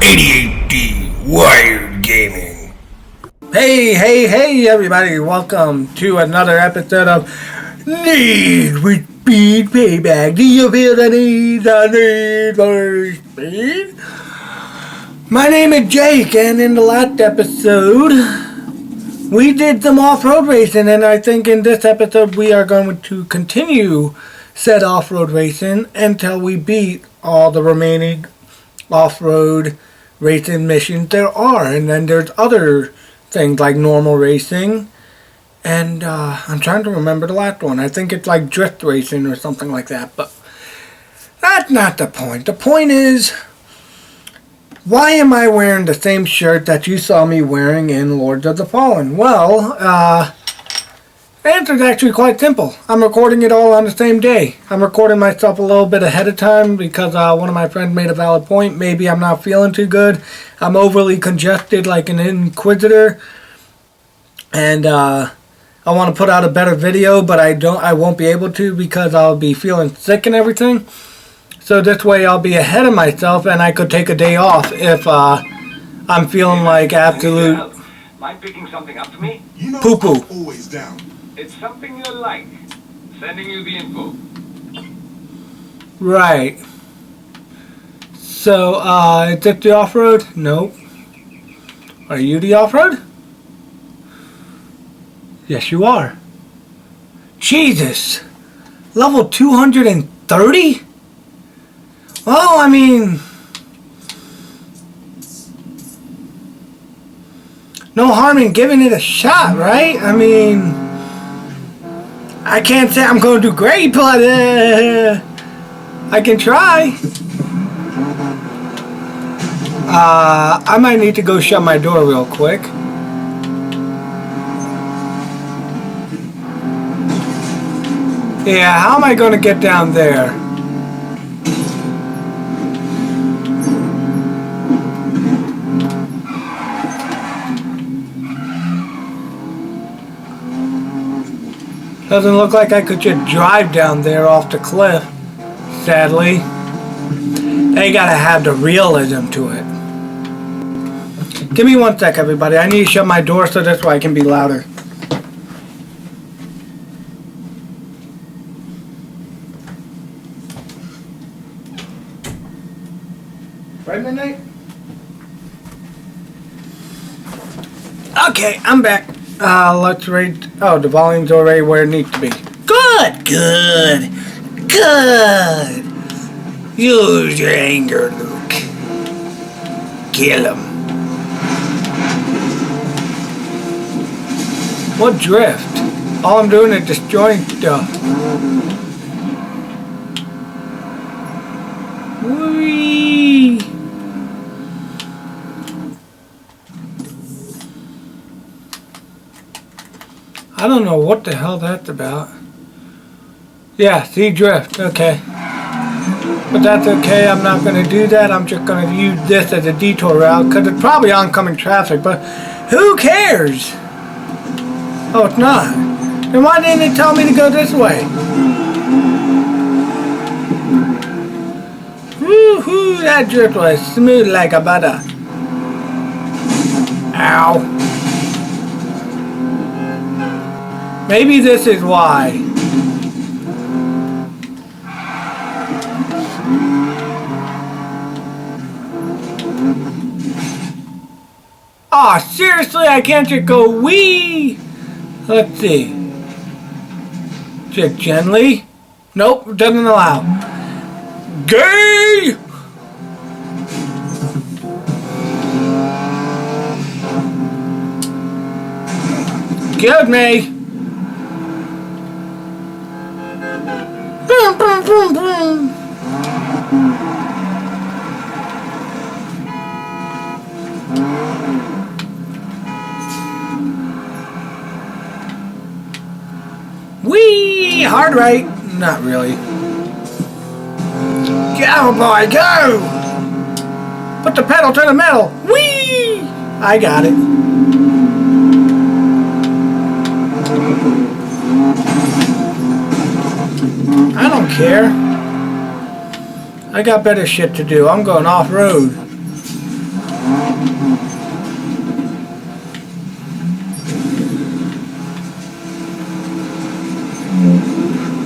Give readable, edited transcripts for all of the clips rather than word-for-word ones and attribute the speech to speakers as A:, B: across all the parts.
A: ADHD Wired Gaming.
B: Hey, everybody. Welcome to another episode of Need for Speed Payback. Do you feel the need for speed? My name is Jake, and in the last episode, we did some off-road racing, and I think in this episode we are going to continue said off-road racing until we beat all the remaining off-road racing missions there are. And then there's other things like normal racing, and I'm trying to remember the last one. I think it's like drift racing or something like that, but that's not the point. The point is, why am I wearing the same shirt that you saw me wearing in Lords of the Fallen? Well, the answer is actually quite simple. I'm recording it all on the same day. I'm recording myself a little bit ahead of time because one of my friends made a valid point. Maybe I'm not feeling too good. I'm overly congested like an inquisitor. And I want to put out a better video, but I won't be able to because I'll be feeling sick and everything. So this way I'll be ahead of myself and I could take a day off if I'm feeling like absolute
C: Mind picking something up for me?
B: poo-poo.
D: Always down.
C: It's something you'll like. Sending you the info.
B: Right. So, is this the off-road? Nope. Are you the off-road? Yes, you are. Jesus! Level 230? Well, I mean, no harm in giving it a shot, right? I mean, I can't say I'm going to do great, but I can try. I might need to go shut my door real quick. Yeah, how am I going to get down there? Doesn't look like I could just drive down there off the cliff, sadly. They gotta have the realism to it. Give me one sec, everybody. I need to shut my door so this way I can be louder. Right, midnight? Okay, I'm back. Let's rate. Oh, the volume's already where it needs to be. Good. Use your anger, Luke. Kill him. What drift? All I'm doing is destroying stuff. Whee! I don't know what the hell that's about. Yeah, see, drift. Okay. But that's okay. I'm not going to do that. I'm just going to use this as a detour route because it's probably oncoming traffic. But who cares? Oh, it's not. Then why didn't it tell me to go this way? Woohoo! That drift was smooth like a butter. Ow. Maybe this is why. Aw, seriously, I can't just go wee. Let's see. Just gently. Nope, doesn't allow. Gay! Killed me. Boom, boom, boom, boom. Whee! Hard right. Not really. Go, boy, go! Put the pedal to the metal. Whee! I got it. I don't care. I got better shit to do. I'm going off-road.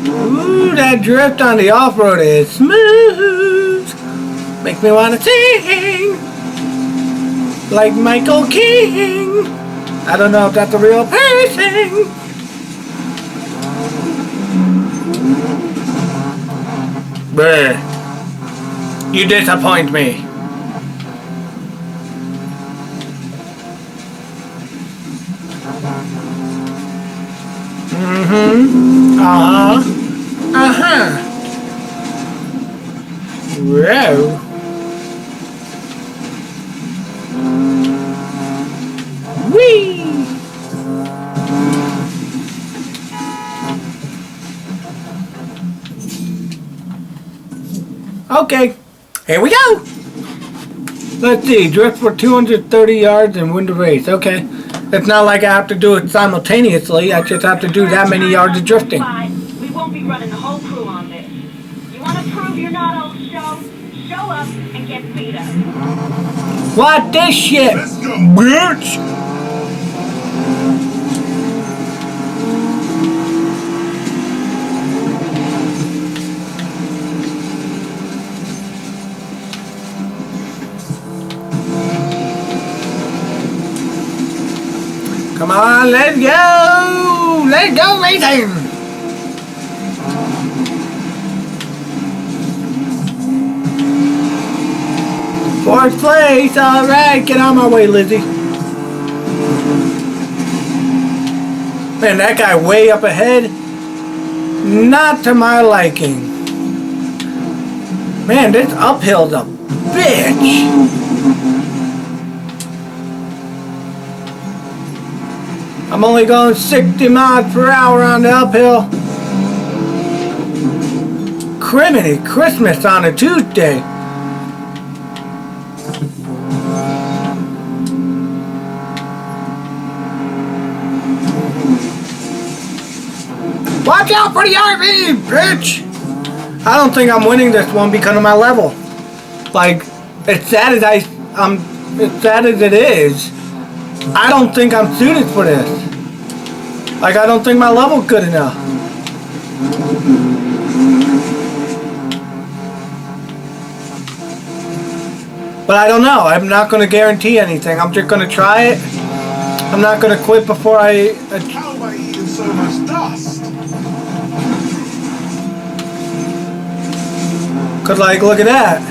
B: Ooh, that drift on the off-road is smooth. Make me want to sing like Michael King. I don't know if that's a real person. Bruh. You disappoint me. Uh-huh. Uh-huh. Whoa. Whee! Okay, here we go. Let's see, drift for 230 yards and win the race. Okay, it's not like I have to do it simultaneously. I just have to do that many yards of drifting.
D: We won't be running the whole crew on this. You want to prove you're not old show? Show up and get beat up.
B: What this shit, bitch? Come on, let's go! Let's go racing! Fourth place, alright, get on my way, Lizzie. Man, that guy way up ahead, not to my liking. Man, this uphill's a bitch. I'm only going 60 miles per hour on the uphill. Criminy Christmas on a Tuesday. Watch out for the RV, bitch! I don't think I'm winning this one because of my level. Like, as sad as it is, I don't think I'm suited for this. Like, I don't think my level's good enough. But I don't know. I'm not going to guarantee anything. I'm just going to try it. I'm not going to quit before I...
A: How am I eating so much dust?
B: Cause like, look at that.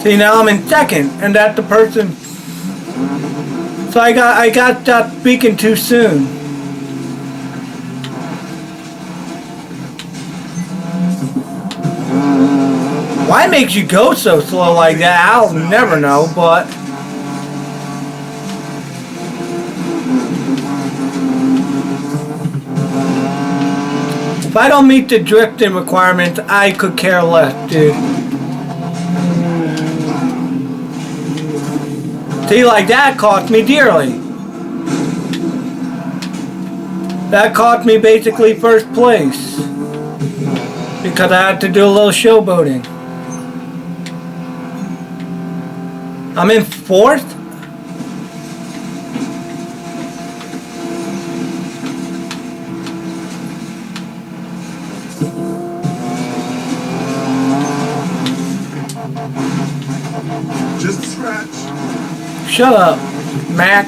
B: See, now I'm in second, and that's the person. So I got that beacon too soon. Why makes you go so slow like that? I'll never know, but. If I don't meet the drifting requirements, I could care less, dude. See, like that cost me dearly. That cost me basically first place. Because I had to do a little showboating. I'm in fourth?
A: Just a scratch.
B: Shut up, Mac.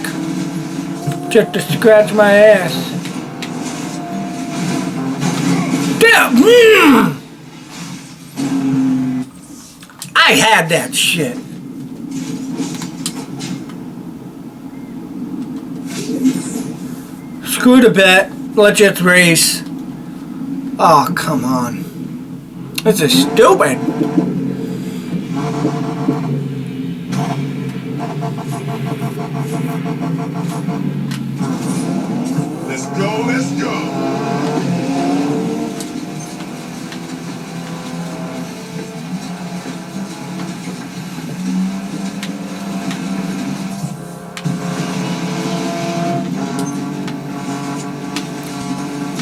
B: Just to scratch my ass. Damn! I had that shit. Screw the bet. Let's just race. Oh, come on. This is stupid.
A: Let's go, let's go.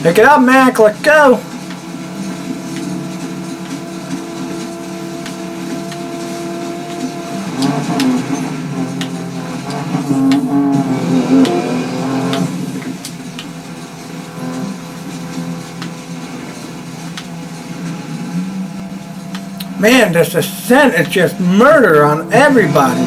B: Pick it up, Mac. Let's go. Man, this ascent is just murder on everybody.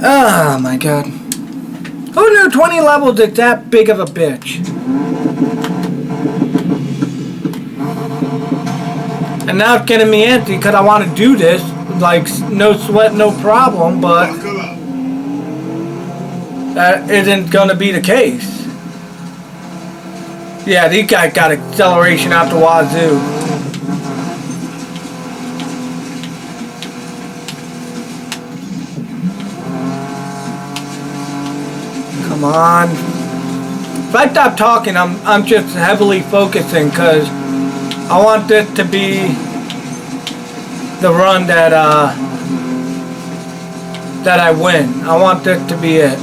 B: Oh my god. Who knew 20 levels is that big of a bitch? And now it's getting me antsy because I want to do this. Like, no sweat, no problem, but
A: Buckle up.
B: that isn't going to be the case. Yeah, these guys got acceleration out the wazoo. Come on. If I stop talking, I'm just heavily focusing because I want this to be the run that I win. I want this to be it.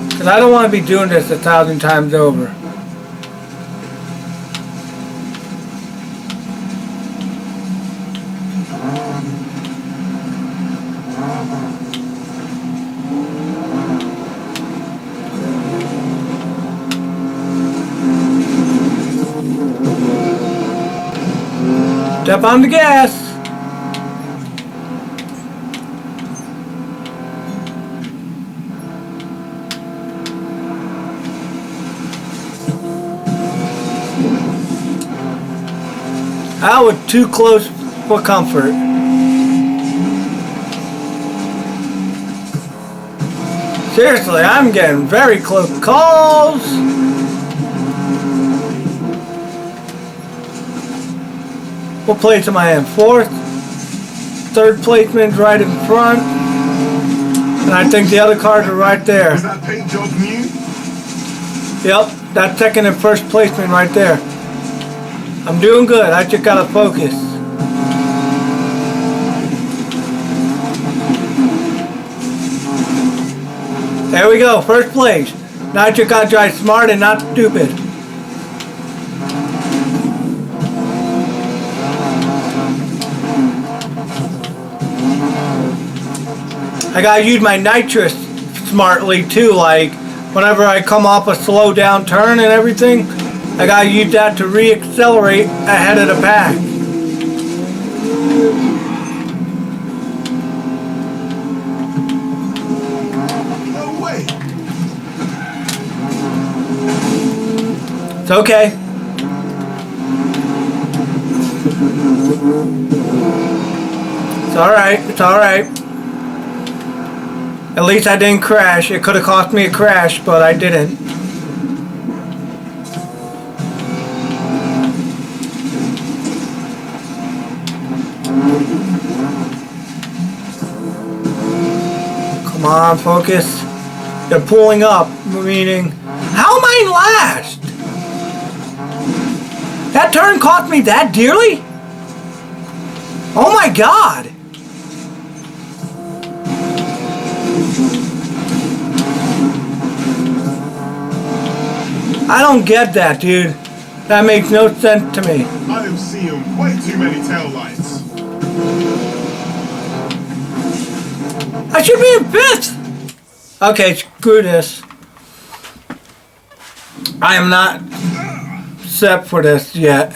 B: Because I don't want to be doing this 1,000 times over. Step on the gas. I was too close for comfort. Seriously, I'm getting very close calls. What place am I in? Fourth? Third placeman's right in front. And I think the other cars are right there.
A: Is that paint job new?
B: Yep, that's second and first placeman right there. I'm doing good. I just gotta focus. There we go, first place. Now I just gotta drive smart and not stupid. I gotta use my nitrous smartly too, like whenever I come off a slow down turn and everything, I gotta use that to re-accelerate ahead of the pack.
A: No way.
B: It's okay. It's alright, it's alright. At least I didn't crash. It could have cost me a crash, but I didn't. Come on, focus. They're pulling up, meaning, how am I in last? That turn cost me that dearly? Oh my god! I don't get that, dude. That makes no sense to me.
A: I am seeing way too many taillights.
B: I should be in fifth! Okay, screw this. I am not set for this yet.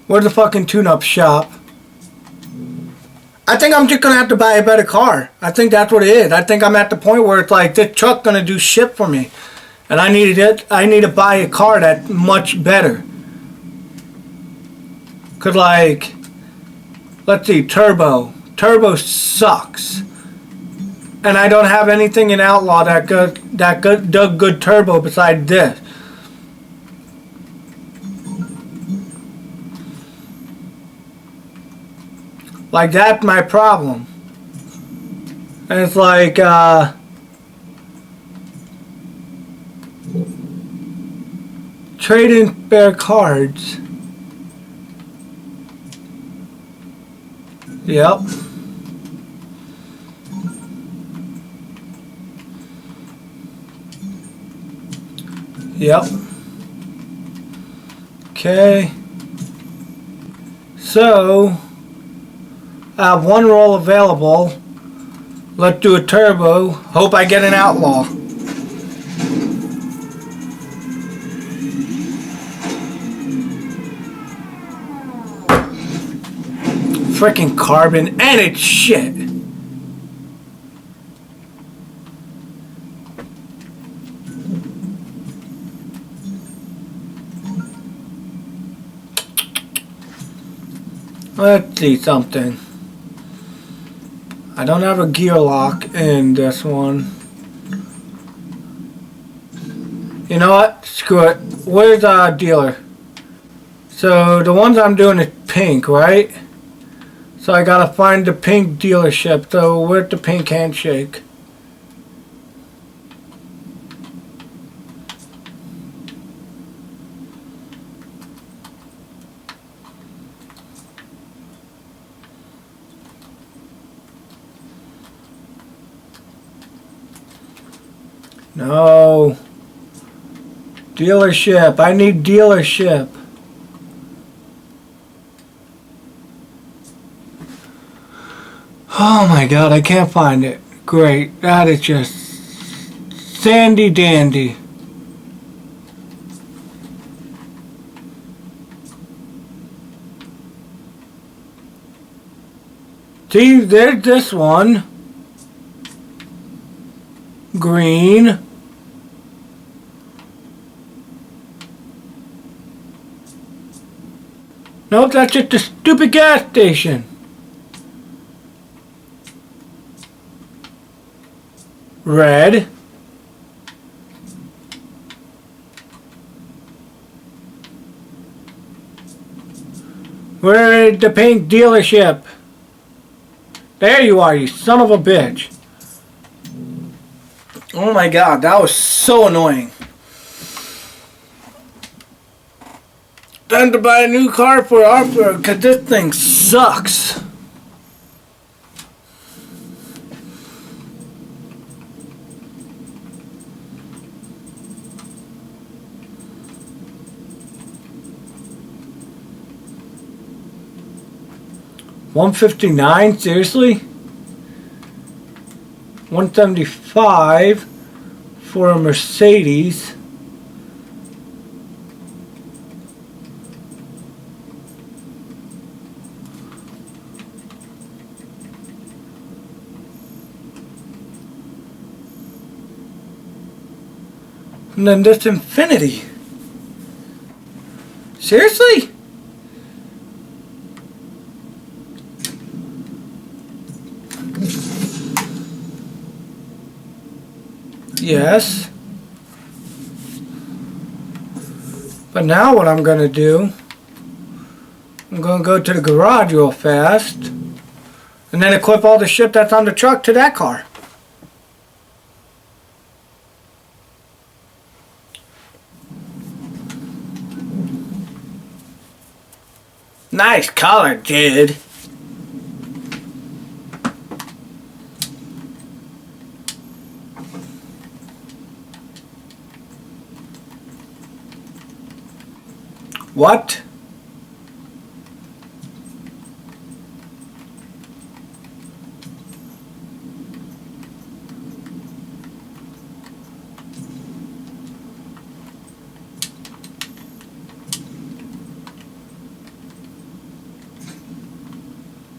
B: Where's the fucking tune-up shop? I think I'm just gonna have to buy a better car. I think that's what it is. I think I'm at the point where it's like this truck gonna do shit for me, and I need to buy a car that's much better. Cause like, let's see, turbo sucks, and I don't have anything in Outlaw that does good turbo besides this. Like, that's my problem. And it's like, Trade in spare cards. Yep. Yep. Okay. So, I have one roll available. Let's do a turbo. Hope I get an outlaw. Freaking carbon, and it's shit. Let's see something. I don't have a gear lock in this one. You know what? Screw it. Where's our dealer? So the ones I'm doing is pink, right? So I gotta find the pink dealership. So where's the pink handshake? No. Dealership. I need dealership. Oh my god, I can't find it. Great. That is just sandy dandy. See, there's this one. Green. Nope, that's just a stupid gas station. Red. Where is the pink dealership? There you are, you son of a bitch. Oh my god, that was so annoying. Time to buy a new car for Arthur, because this thing sucks. $159? Seriously? $175 for a Mercedes. And then this Infinity. Seriously? Yes. But now what I'm going to do, I'm going to go to the garage real fast and then equip all the shit that's on the truck to that car. Nice color, dude. What?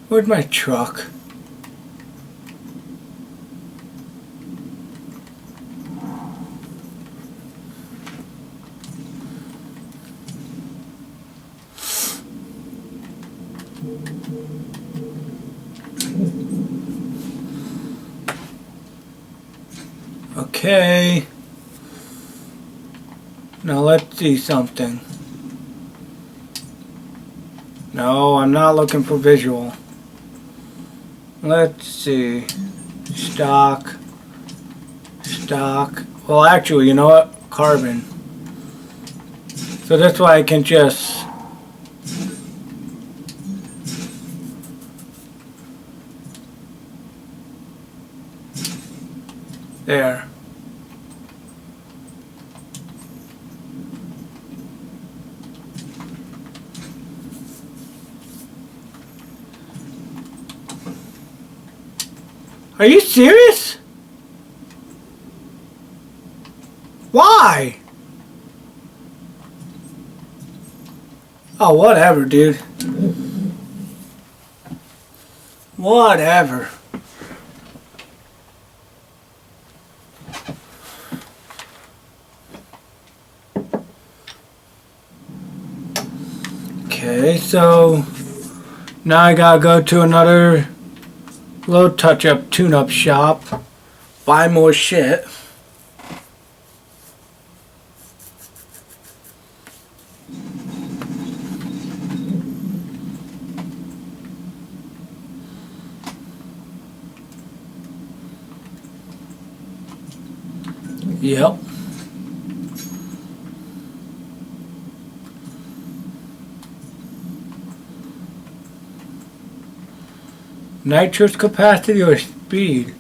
B: Where's my truck? Okay. Now let's see something. No, I'm not looking for visual. Let's see. Stock. Stock. Well, actually, you know what? Carbon. So that's why I can just there. Are you serious? Why? Oh, whatever, dude. Whatever. Okay, so now I gotta go to another little touch-up, tune-up shop, buy more shit. Yep. Nitrous capacity or speed?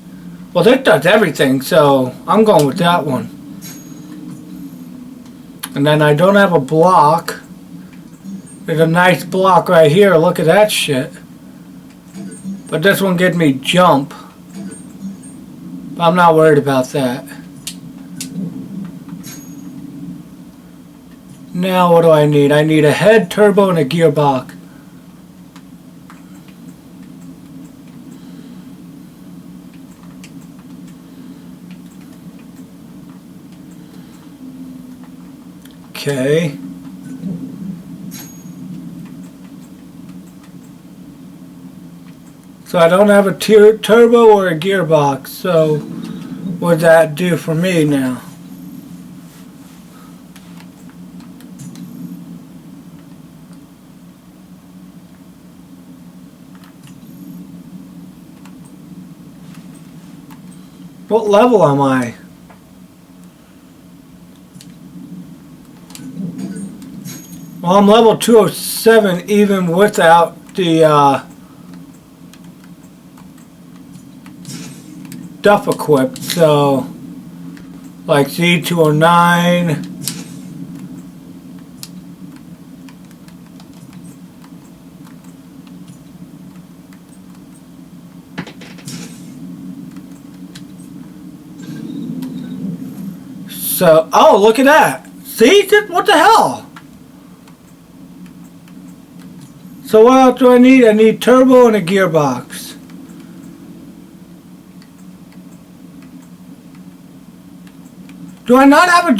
B: Well, that does everything, so I'm going with that one. And then I don't have a block. There's a nice block right here. Look at that shit. But this one gives me jump. But I'm not worried about that. Now what do I need? I need a head, turbo, and a gearbox. Okay. So I don't have a turbo or a gearbox, so what does that do for me now? What level am I? Well, I'm level 207 even without the stuff equipped, so like Z209. So, oh, look at that. See? What the hell? So what else do I need? I need turbo and a gearbox. Do I not have a...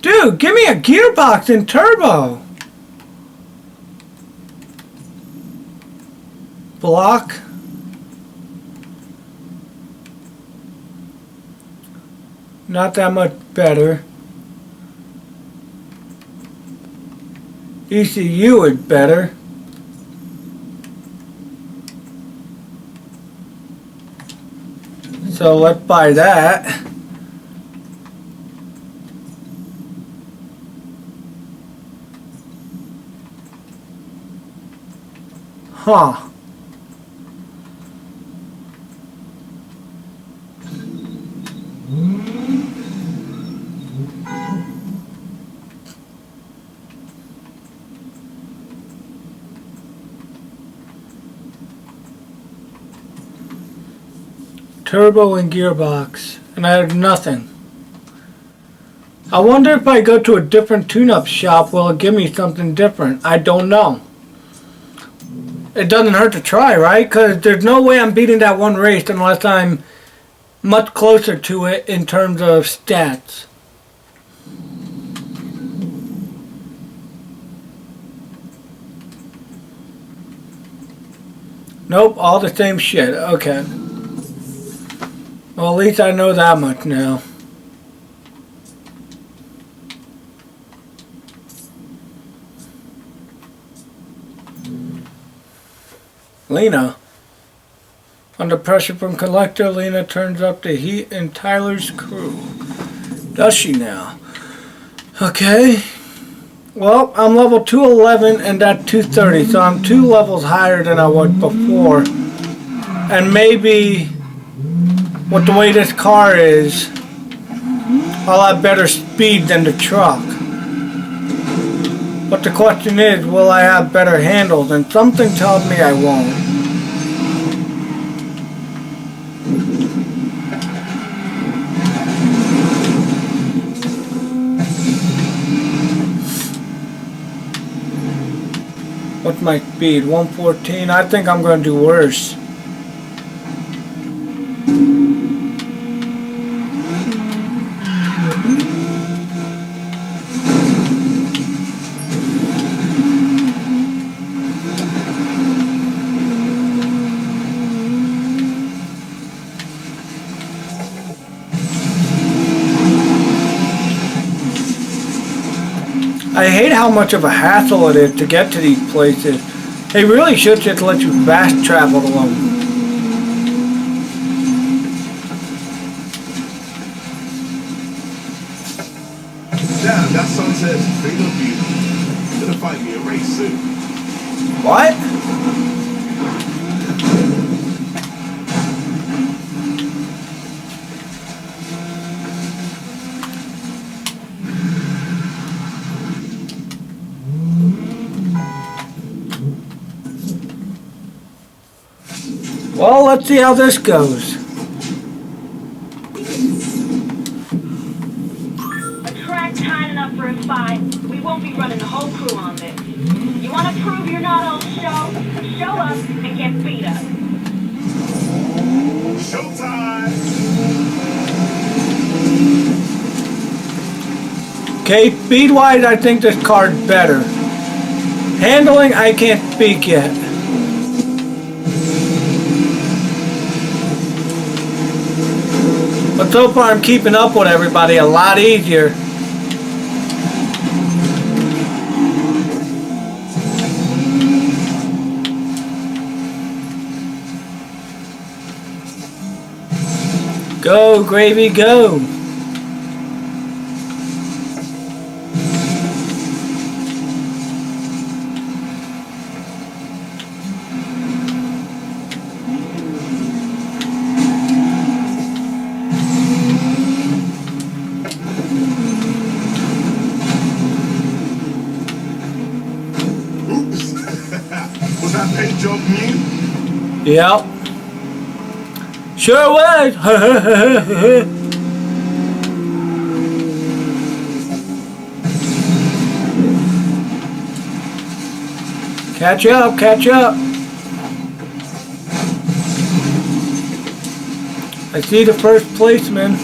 B: Dude, give me a gearbox and turbo. Block. Not that much better. ECU is better. So let's buy that. Huh. Turbo and gearbox, and I have nothing. I wonder if I go to a different tune-up shop, will it give me something different? I don't know. It doesn't hurt to try, right? Because there's no way I'm beating that one race unless I'm much closer to it in terms of stats. Nope, all the same shit. Okay. Well, at least I know that much now. Lena. Under pressure from collector, Lena turns up the heat in Tyler's crew. Does she now? Okay. Well, I'm level 211 and at 230, so I'm 2 levels higher than I was before. And maybe with the way this car is, I'll have better speed than the truck. But the question is, will I have better handles? And something tells me I won't. What's my speed? 114? I think I'm going to do worse. I hate how much of a hassle it is to get to these places. They really should just let you fast travel to them.
A: Damn, that sunset's straight up beautiful. Gonna find me a race soon.
B: What? Well, let's see how this goes.
D: A track tight enough for a fight. We won't be running the whole crew on this. You want to prove you're not old show? Show up and get beat up.
A: Showtime!
B: Okay, speed-wise, I think this car's better. Handling, I can't speak yet. But so far I'm keeping up with everybody a lot easier. Go, Gravy, go!
A: Was that paint job new?
B: Yep. Sure was! Catch up, catch up. I see the first placeman.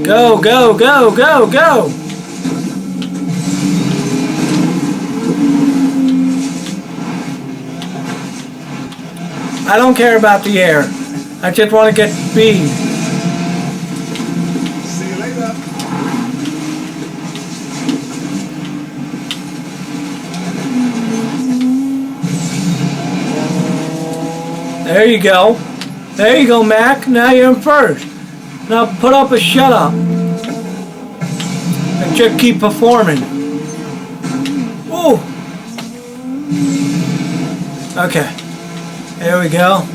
B: Go, go, go, go, go! I don't care about the air. I just want to get speed.
A: See you later.
B: There you go. There you go, Mac. Now you're in first. Now put up a shut up. And just keep performing. Ooh. Okay. There we go.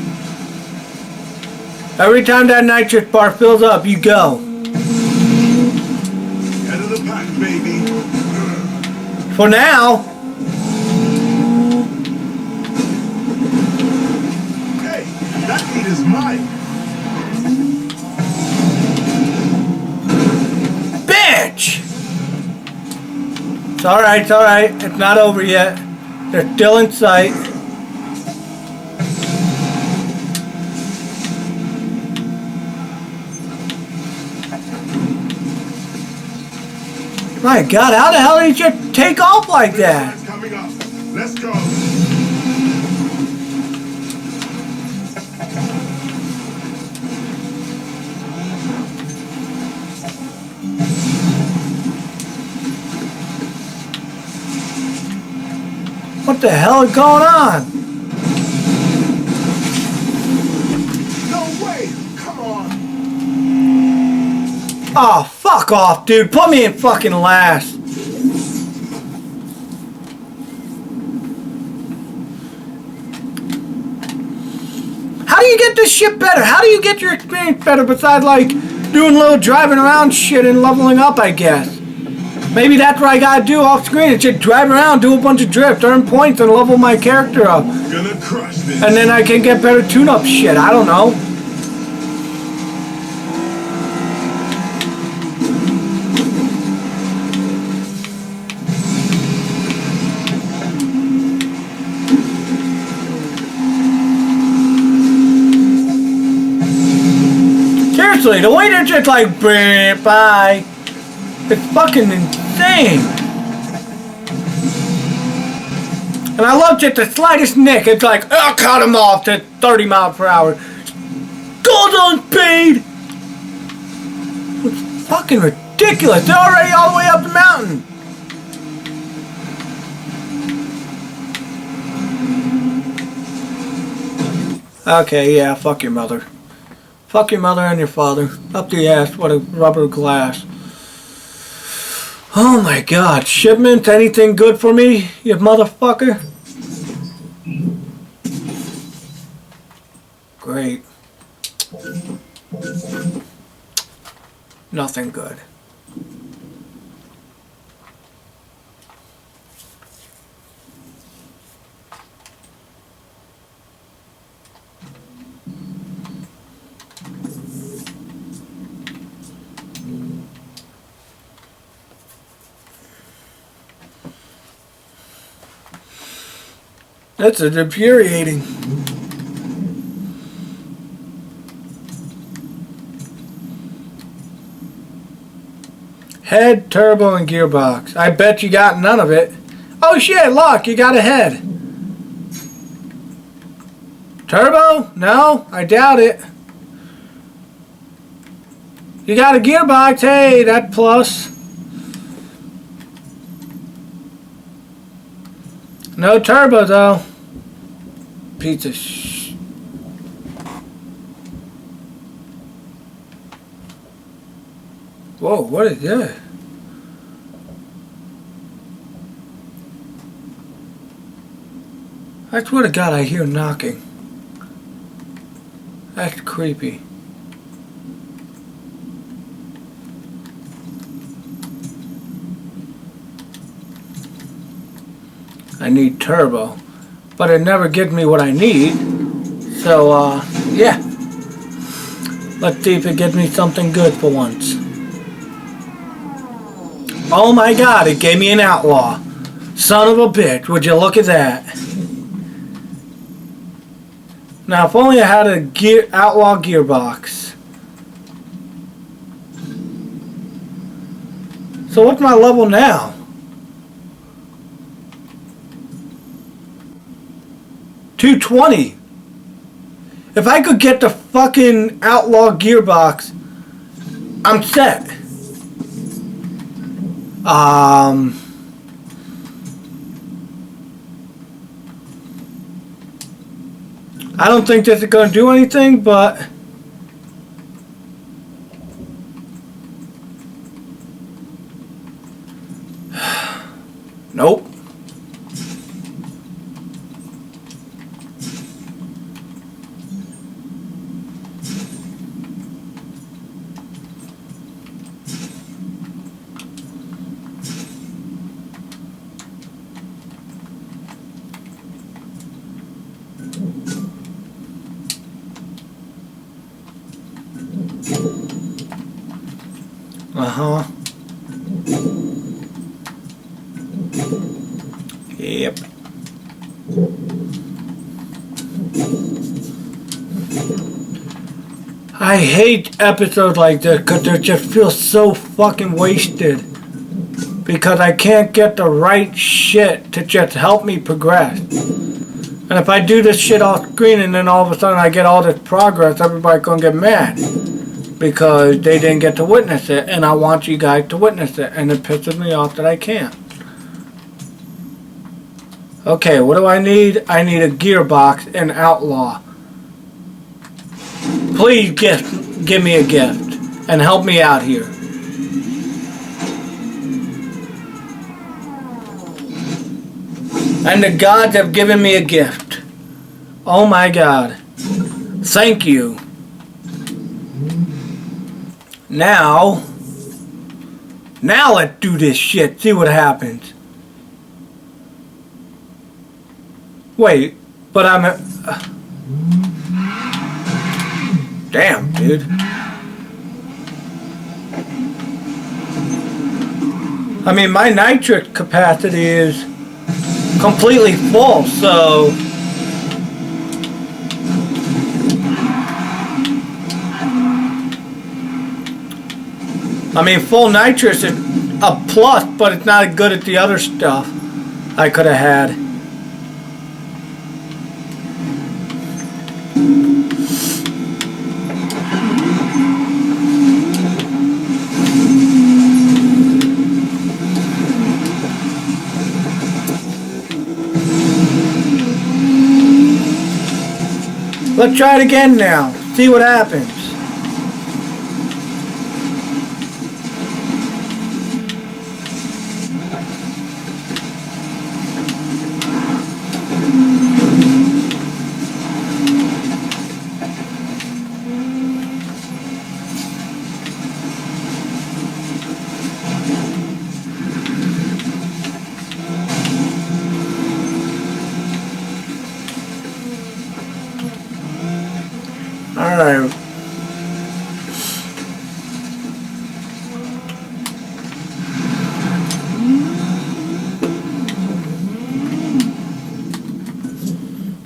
B: Every time that nitrous bar fills up, you go.
A: Head of the pack, baby.
B: For now.
A: Hey, that heat is mine.
B: Bitch! It's alright, it's alright. It's not over yet. They're still in sight. My God, how the hell did you just take off like that?
A: It's coming up. Let's go.
B: What the hell is going on?
A: No way. Come on.
B: Oh, fuck off, dude. Put me in fucking last. How do you get this shit better? How do you get your experience better besides, like, doing a little driving around shit and leveling up, I guess? Maybe that's what I gotta do off screen. It's just drive around, do a bunch of drift, earn points, and level my character up.
A: Gonna crush this.
B: And then I can get better tune-up shit. I don't know. Seriously, the way they're just like, bye. It's fucking insane. And I love just the slightest nick. It's like, I'll cut him off to 30 miles per hour. Goes on speed. It's fucking ridiculous. They're already all the way up the mountain. Okay, yeah, fuck your mother. Fuck your mother and your father. Up the ass, what a rubber glass. Oh my god, shipments, anything good for me, you motherfucker? Great. Nothing good. That's infuriating. Head, turbo, and gearbox. I bet you got none of it. Oh shit, look, you got a head. Turbo? No, I doubt it. You got a gearbox, hey, that plus. No turbo though. Piece of sh... Whoa, what is that? I swear to God I hear knocking. That's creepy. I need turbo, but it never gives me what I need. So, yeah. Let's see if it gives me something good for once. Oh my god, it gave me an outlaw. Son of a bitch, would you look at that? Now, if only I had a outlaw gearbox. So what's my level now? 220. If I could get the fucking outlaw gearbox, I'm set. I don't think this is gonna do anything, but nope. Uh-huh. Yep. I hate episodes like this because they just feel so fucking wasted. Because I can't get the right shit to just help me progress. And if I do this shit off screen and then all of a sudden I get all this progress, everybody's gonna get mad. Because they didn't get to witness it, and I want you guys to witness it, and it pisses me off that I can't. Okay, what do I need? I need a gearbox and outlaw. Please give me a gift, and help me out here. And the gods have given me a gift. Oh my God. Thank you. Now let's do this shit. See what happens. Wait, but I'm damn, dude. I mean, my nitric capacity is completely full, so I mean, full nitrous is a plus, but it's not as good at the other stuff I could have had. Let's try it again now. See what happens. Alright.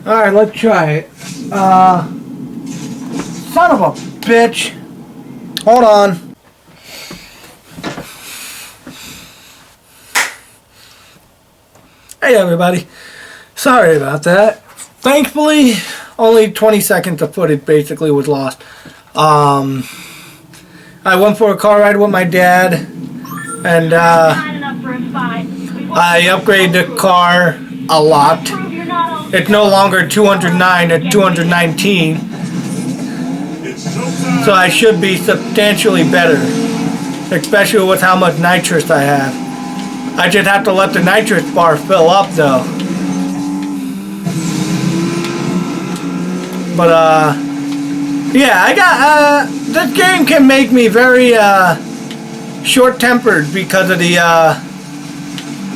B: Alright, let's try it. Son of a bitch. Hold on. Hey everybody. Sorry about that. Thankfully, only 20 seconds of footage basically was lost. I went for a car ride with my dad, and I upgraded the car a lot. It's no longer 209, it's 219. So I should be substantially better, especially with how much nitrous I have. I just have to let the nitrous bar fill up though. But, yeah, I got, this game can make me very, short-tempered because of the,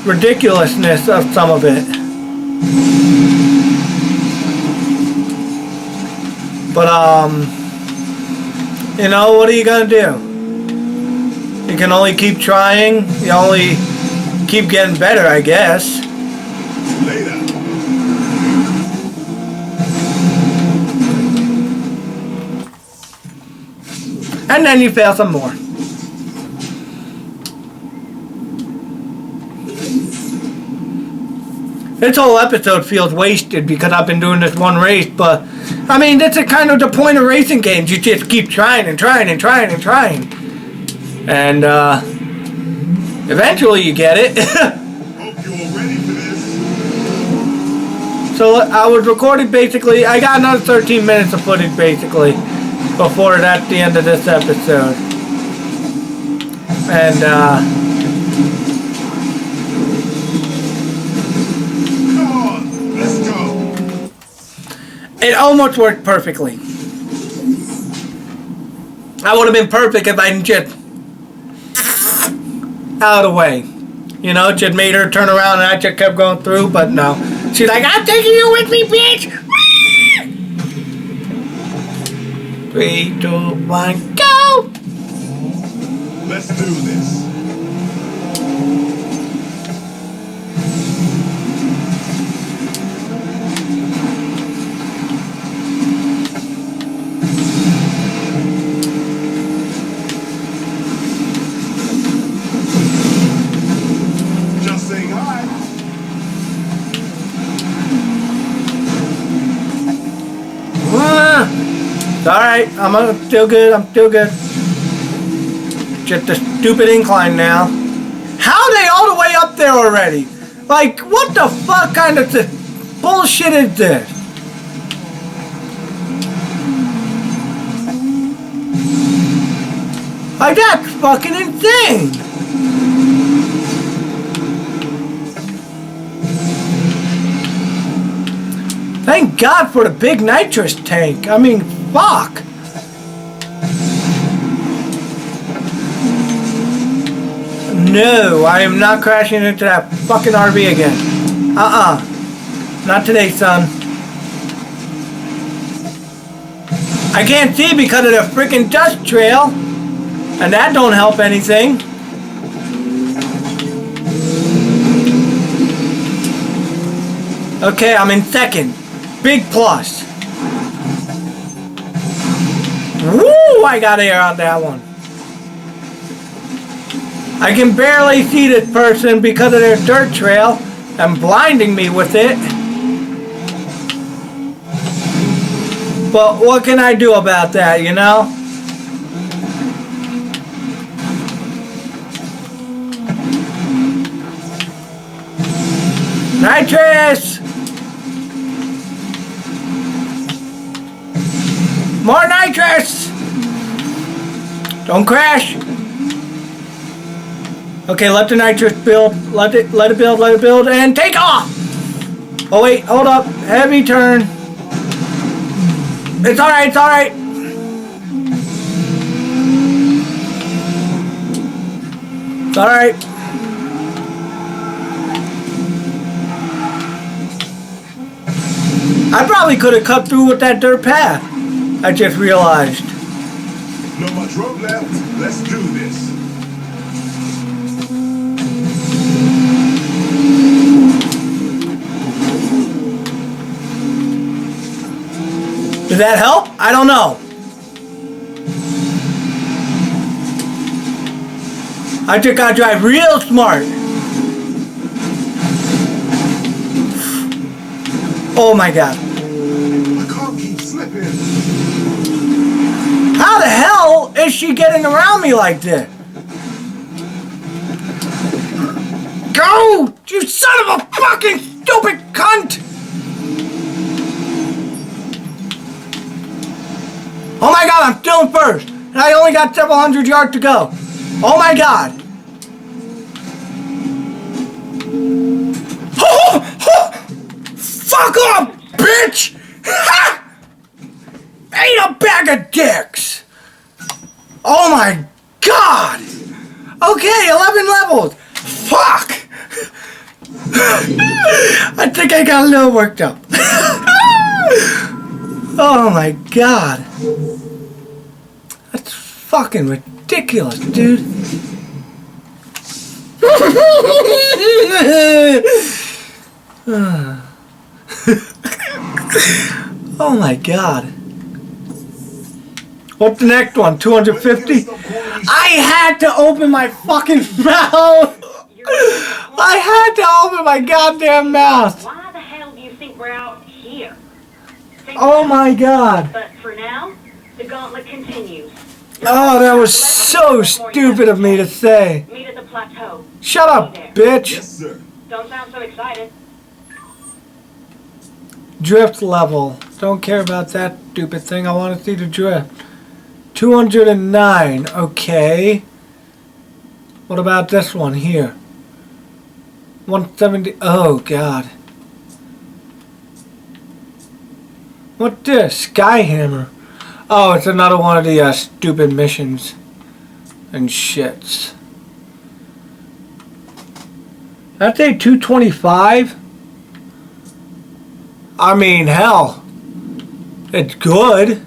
B: ridiculousness of some of it. But, you know, what are you gonna do? You can only keep trying, you only keep getting better, I guess.
A: Later.
B: And then you fail some more. This whole episode feels wasted because I've been doing this one race, but I mean, that's kind of the point of racing games. You just keep trying and trying and trying and trying. And eventually you get it.
A: Hope you're all ready for this.
B: So I was recording basically, I got another 13 minutes of footage basically before that's the end of this episode. And
A: Come on, let's go.
B: it almost worked perfectly. I would have been perfect if I didn't just out of the way. You know, just made her turn around and I just kept going through, but no. She's like, I'm taking you with me, bitch! 3, 2, 1, go!
A: Let's do this. Just saying hi.
B: Alright, I'm still good, Just a stupid incline now. How are they all the way up there already? Like, what the fuck kind of bullshit is this? Like, that's fucking insane. Thank God for the big nitrous tank. I mean, fuck. No, I am not crashing into that fucking RV again. Not today, son. I can't see because of the freaking dust trail. And that don't help anything. Okay, I'm in second. Big plus. Woo! I got air on that one. I can barely see this person because of their dirt trail and blinding me with it. But what can I do about that, you know? Nitrous! More nitrous! Don't crash! Okay, let the nitrous build. Let it build, and take off! Oh wait, hold up. Heavy turn. It's alright, it's alright. It's alright. I probably could have cut through with that dirt path. I just realized.
A: Not much road left. Let's do this.
B: Did that help? I don't know. I just gotta drive real smart. Oh my God.
A: I can't keep slipping.
B: How the hell is she getting around me like this? Go! You son of a fucking stupid cunt! Oh my God, I'm still in first. And I only got several hundred yards to go. Oh my God. Fuck off, bitch! Ha! Ain't a bag of dicks! Oh my God! Okay, 11 levels! Fuck! I think I got a little worked up. Oh my God. That's fucking ridiculous, dude. Oh my God. What's the next one? 250? I had to open my fucking mouth. I had to open my goddamn mouth.
D: Why the hell do you think we're out here?
B: Oh my God.
D: But for now, the gauntlet continues.
B: Oh, that was so stupid of me to say.
D: Meet at the plateau.
B: Shut up, bitch.
A: Yes, sir.
D: Don't sound so excited.
B: Drift level. Don't care about that stupid thing. I want to see the drift. 209. Okay. What about this one here? 170. Oh, God. What's this? Skyhammer. Oh, it's another one of the stupid missions and shits. That's a 225. I mean, hell, it's good.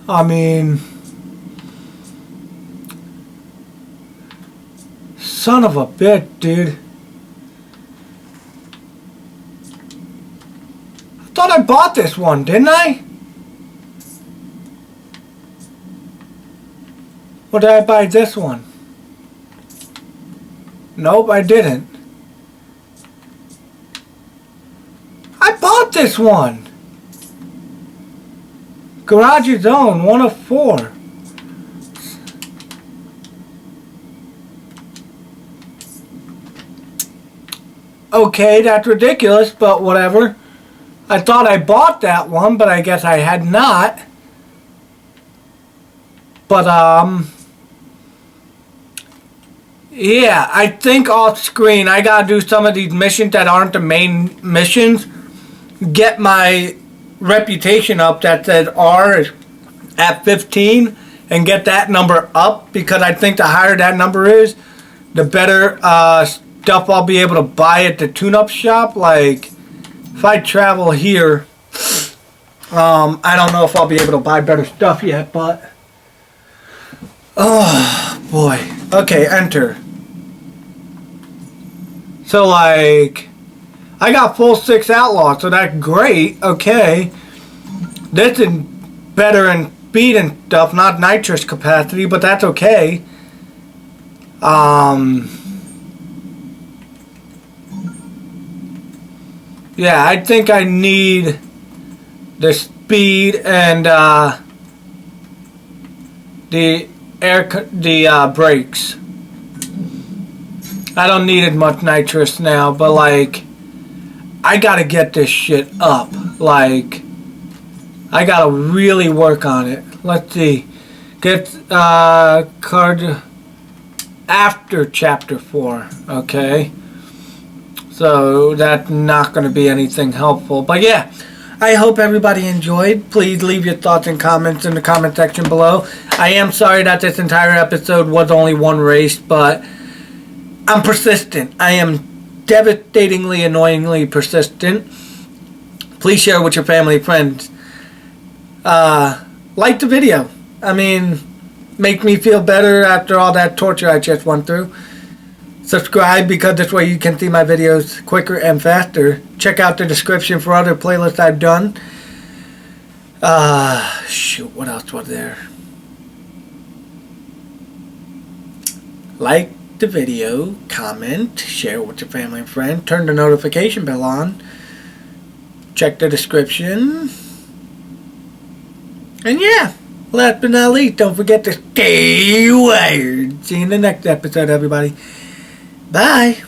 B: I mean, son of a bitch, dude. I thought I bought this one, didn't I? Or did I buy this one? Nope, I didn't. I bought this one. Garage Zone, 1 of 4. Okay, that's ridiculous, but whatever. I thought I bought that one, but I guess I had not. But, Yeah, I think off screen I gotta do some of these missions that aren't the main missions. Get my reputation up that says R is at 15 and get that number up, because I think the higher that number is, the better stuff I'll be able to buy at the tune-up shop. Like, if I travel here, I don't know if I'll be able to buy better stuff yet, but... Oh, boy. Okay, enter. So, like, I got full 6 outlaws, so that's great. Okay. This is better in speed and stuff, not nitrous capacity, but that's okay. Yeah, I think I need the speed and the brakes. I don't need as much nitrous now, but like, I gotta get this shit up. Like, I gotta really work on it. Let's see. Get card after chapter 4. Okay. So that's not going to be anything helpful. But yeah, I hope everybody enjoyed. Please leave your thoughts and comments in the comment section below. I am sorry that this entire episode was only one race, but I'm persistent. I am devastatingly, annoyingly persistent. Please share with your family and friends. Like the video. I mean, make me feel better after all that torture I just went through. Subscribe, because this way you can see my videos quicker and faster. Check out the description for other playlists I've done. Shoot, what else was there? Like the video, comment, share with your family and friends, turn the notification bell on, check the description, and yeah, last but not least, don't forget to stay wired. See you in the next episode, everybody. Bye.